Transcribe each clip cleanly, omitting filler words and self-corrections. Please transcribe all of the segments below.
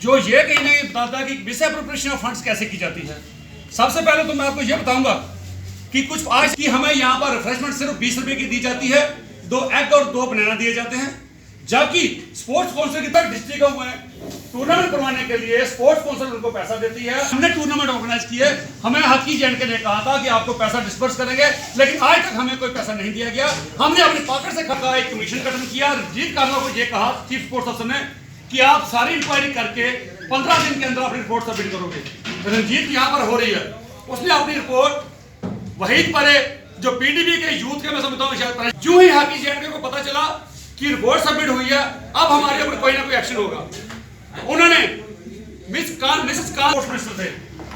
जो ये कहीं नहीं बताता कि मिस एप्रोप्रिएशन ऑफ फंड्स कैसे की जाती है। सबसे पहले तो मैं आपको ये बताऊंगा कि कुछ आज की हमें यहाँ पर रिफ्रेशमेंट सिर्फ 20 रुपए की दी जाती है, 2 एग और 2 बनाना दिए जाते हैं, जबकि स्पोर्ट्स काउंसिल की तरफ डिस्ट्रिक्ट हुए टूर्नामेंट करवाने के लिए स्पोर्ट्स काउंसिल उनको पैसा देती है। हमने टूर्नामेंट ऑर्गेनाइज किए, हमें हॉकी जेएंडके ने कहा था कि आपको पैसा डिस्पर्स करेंगे, लेकिन आज तक हमें कोई पैसा नहीं दिया गया। हमने अपनी पॉकेट से खर्चा एक कमीशन गठन किया। रंजीत काला को ये कहा चीफ स्पोर्ट्स अफसर ने कि आप सारी इंक्वायरी करके 15 दिन के अंदर अपनी रिपोर्ट सबमिट करोगे। रंजीत यहाँ पर हो रही है, उसने अपनी रिपोर्ट वहीद परे जो पीडीबी के यूथ के मैं समझता हूँ शायद जो ही हॉकी जेएंडके को पता चला कि रिपोर्ट सबमिट हुई है, अब हमारे ऊपर कोई ना कोई एक्शन होगा। उन्होंने मिसेस कान मिनिस्टर थे,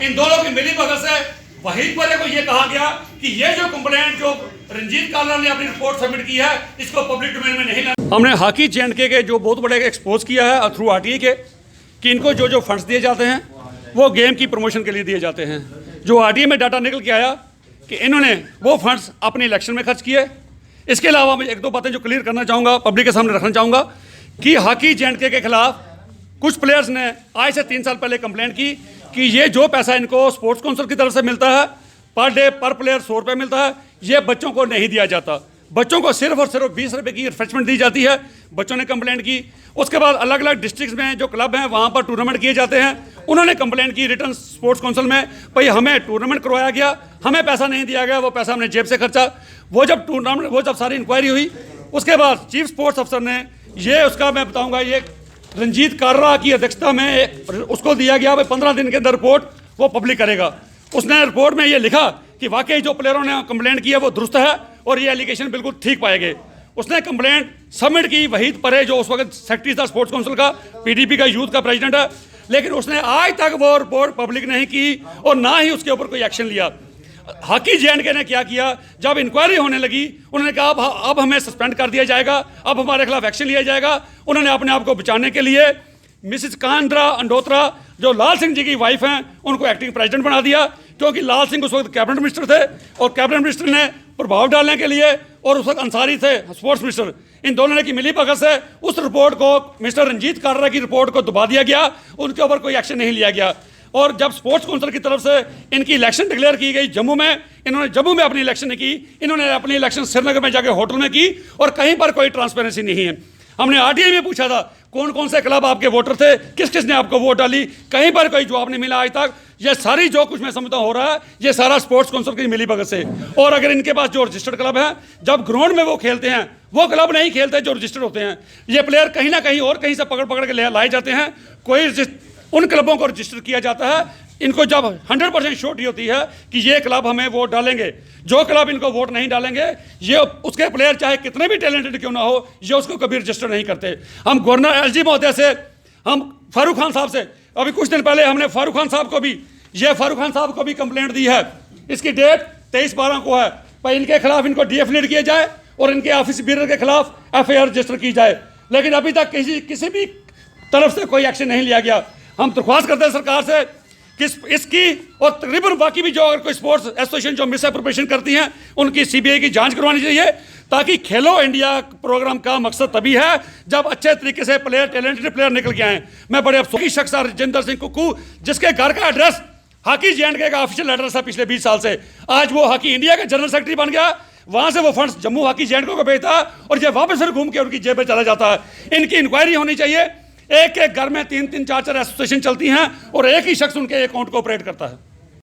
इन दोनों की मिली भगत से वहीद परे को यह कहा गया कि ये जो कंप्लेंट जो रंजीत काला ने अपनी रिपोर्ट सबमिट की है इसको पब्लिक डोमेन में नहीं लाना। हमने हॉकी जेएंडके के जो बहुत बड़े एक्सपोज किया है थ्रू आरटीए के कि इनको जो जो फंड्स दिए जाते हैं वो गेम की प्रमोशन के लिए दिए जाते हैं। जो आरटीए में डाटा निकल के आया कि इन्होंने वो फंड्स अपने इलेक्शन में खर्च किए। इसके अलावा मैं 1-2 बातें जो क्लियर करना चाहूँगा, पब्लिक के सामने रखना चाहूँगा कि हॉकी जेएंडके के खिलाफ कुछ प्लेयर्स ने आज से 3 साल पहले कंप्लेंट की कि ये जो पैसा इनको स्पोर्ट्स काउंसिल की तरफ से मिलता है पर डे पर प्लेयर 100 रुपये मिलता है, ये बच्चों को नहीं दिया जाता। बच्चों को सिर्फ और सिर्फ 20 रुपये की रिफ्रेशमेंट दी जाती है। बच्चों ने कंप्लेंट की। उसके बाद अलग अलग डिस्ट्रिक्ट्स में जो क्लब हैं वहाँ पर टूर्नामेंट किए जाते हैं, उन्होंने कंप्लेंट की रिटर्न स्पोर्ट्स काउंसिल में, भाई हमें टूर्नामेंट करवाया गया, हमें पैसा नहीं दिया गया, वो पैसा हमने जेब से खर्चा। वो जब सारी इंक्वायरी हुई उसके बाद चीफ स्पोर्ट्स अफसर ने ये उसका मैं बताऊँगा ये रंजीत कारा की अध्यक्षता में उसको दिया गया, भाई 15 दिन के अंदर रिपोर्ट वो पब्लिक करेगा। उसने रिपोर्ट में ये लिखा कि वाकई जो प्लेयरों ने कंप्लेंट की है वो दुरुस्त है और ये एलिगेशन बिल्कुल ठीक पाए गए। उसने कंप्लेंट सबमिट की वहीद परे जो उस वक्त सेक्रेटरी था स्पोर्ट्स काउंसिल का, पीडीपी का यूथ का प्रेसिडेंट है, लेकिन उसने आज तक वो रिपोर्ट पब्लिक नहीं की और ना ही उसके ऊपर कोई एक्शन लिया। हॉकी जेएंडके ने क्या किया, जब इंक्वायरी होने लगी उन्होंने कहा अब हमें सस्पेंड कर दिया जाएगा, अब हमारे खिलाफ एक्शन लिया जाएगा। उन्होंने अपने आप को बचाने के लिए मिसेस कांद्रा अंडोत्रा जो लाल सिंह जी की वाइफ हैं उनको एक्टिंग प्रेसिडेंट बना दिया, क्योंकि लाल सिंह उस वक्त कैबिनेट मिनिस्टर थे और कैबिनेट मिनिस्टर ने प्रभाव डालने के लिए और उस वक्त अंसारी थे स्पोर्ट्स मिनिस्टर, इन दोनों ने की मिली भगत से उस रिपोर्ट को मिस्टर रंजीत कारा की रिपोर्ट को दबा दिया गया, उनके ऊपर कोई एक्शन नहीं लिया गया। और जब स्पोर्ट्स काउंसिल की तरफ से इनकी इलेक्शन डिक्लेयर की गई जम्मू में, इन्होंने जम्मू में अपनी इलेक्शन नहीं की, इन्होंने अपनी इलेक्शन श्रीनगर में जाकर होटल में की और कहीं पर कोई ट्रांसपेरेंसी नहीं है। हमने आरटीआई में पूछा था कौन कौन से क्लब आपके वोटर थे, किस किस ने आपको वोट डाली, कहीं पर कोई जवाब नहीं मिला आज तक। ये सारी जो कुछ मैं समझता हो रहा है ये सारा स्पोर्ट्स काउंसिल की मिली भगत से। और अगर इनके पास जो रजिस्टर्ड क्लब है, जब ग्राउंड में वो खेलते हैं वो क्लब नहीं खेलते जो रजिस्टर्ड होते हैं, ये प्लेयर कहीं ना कहीं और कहीं से पकड़ पकड़ के लाए जाते हैं, कोई उन क्लबों को रजिस्टर किया जाता है। इनको जब 100% श्योरिटी होती है कि ये क्लब हमें वोट डालेंगे, जो क्लब इनको वोट नहीं डालेंगे ये उसके प्लेयर चाहे कितने भी टैलेंटेड क्यों ना हो ये उसको कभी रजिस्टर नहीं करते। हम गवर्नर एलजी महोदय से, हम फारूक खान साहब से, अभी कुछ दिन पहले हमने फारूक खान साहब को भी कंप्लेंट दी है। इसकी डेट 23/12 को है, भाई इनके खिलाफ इनको डीएफिलेट किया जाए और इनके ऑफिस बीरर के खिलाफ एफआईआर रजिस्टर की जाए, लेकिन अभी तक किसी भी तरफ से कोई एक्शन नहीं लिया गया। हम दरख्वास्त करते हैं सरकार से कि इसकी और तकरीबन बाकी भी जो अगर कोई स्पोर्ट्स एसोसिएशन जो मिस एप्रोप्रिएशन करती हैं उनकी सीबीआई की जांच करवानी चाहिए, ताकि खेलो इंडिया प्रोग्राम का मकसद तभी है जब अच्छे तरीके से प्लेयर टैलेंटेड प्लेयर निकल के आए। मैं बड़े अफसोस की शख्स राजेंद्र सिंह कुक्कू जिसके घर का एड्रेस हॉकी जेएंडके का ऑफिशियल एड्रेस है पिछले 20 साल से, आज वो हॉकी इंडिया का जनरल सेक्रेटरी बन गया, वहां से वो फंड्स जम्मू हॉकी जेएंडके को भेजता और ये वापस फिर घूम के उनकी जेब में चला जाता है। इनकी इंक्वायरी होनी चाहिए। एक एक घर में 3-3 4-4 एसोसिएशन चलती हैं और एक ही शख्स उनके अकाउंट को ऑपरेट करता है।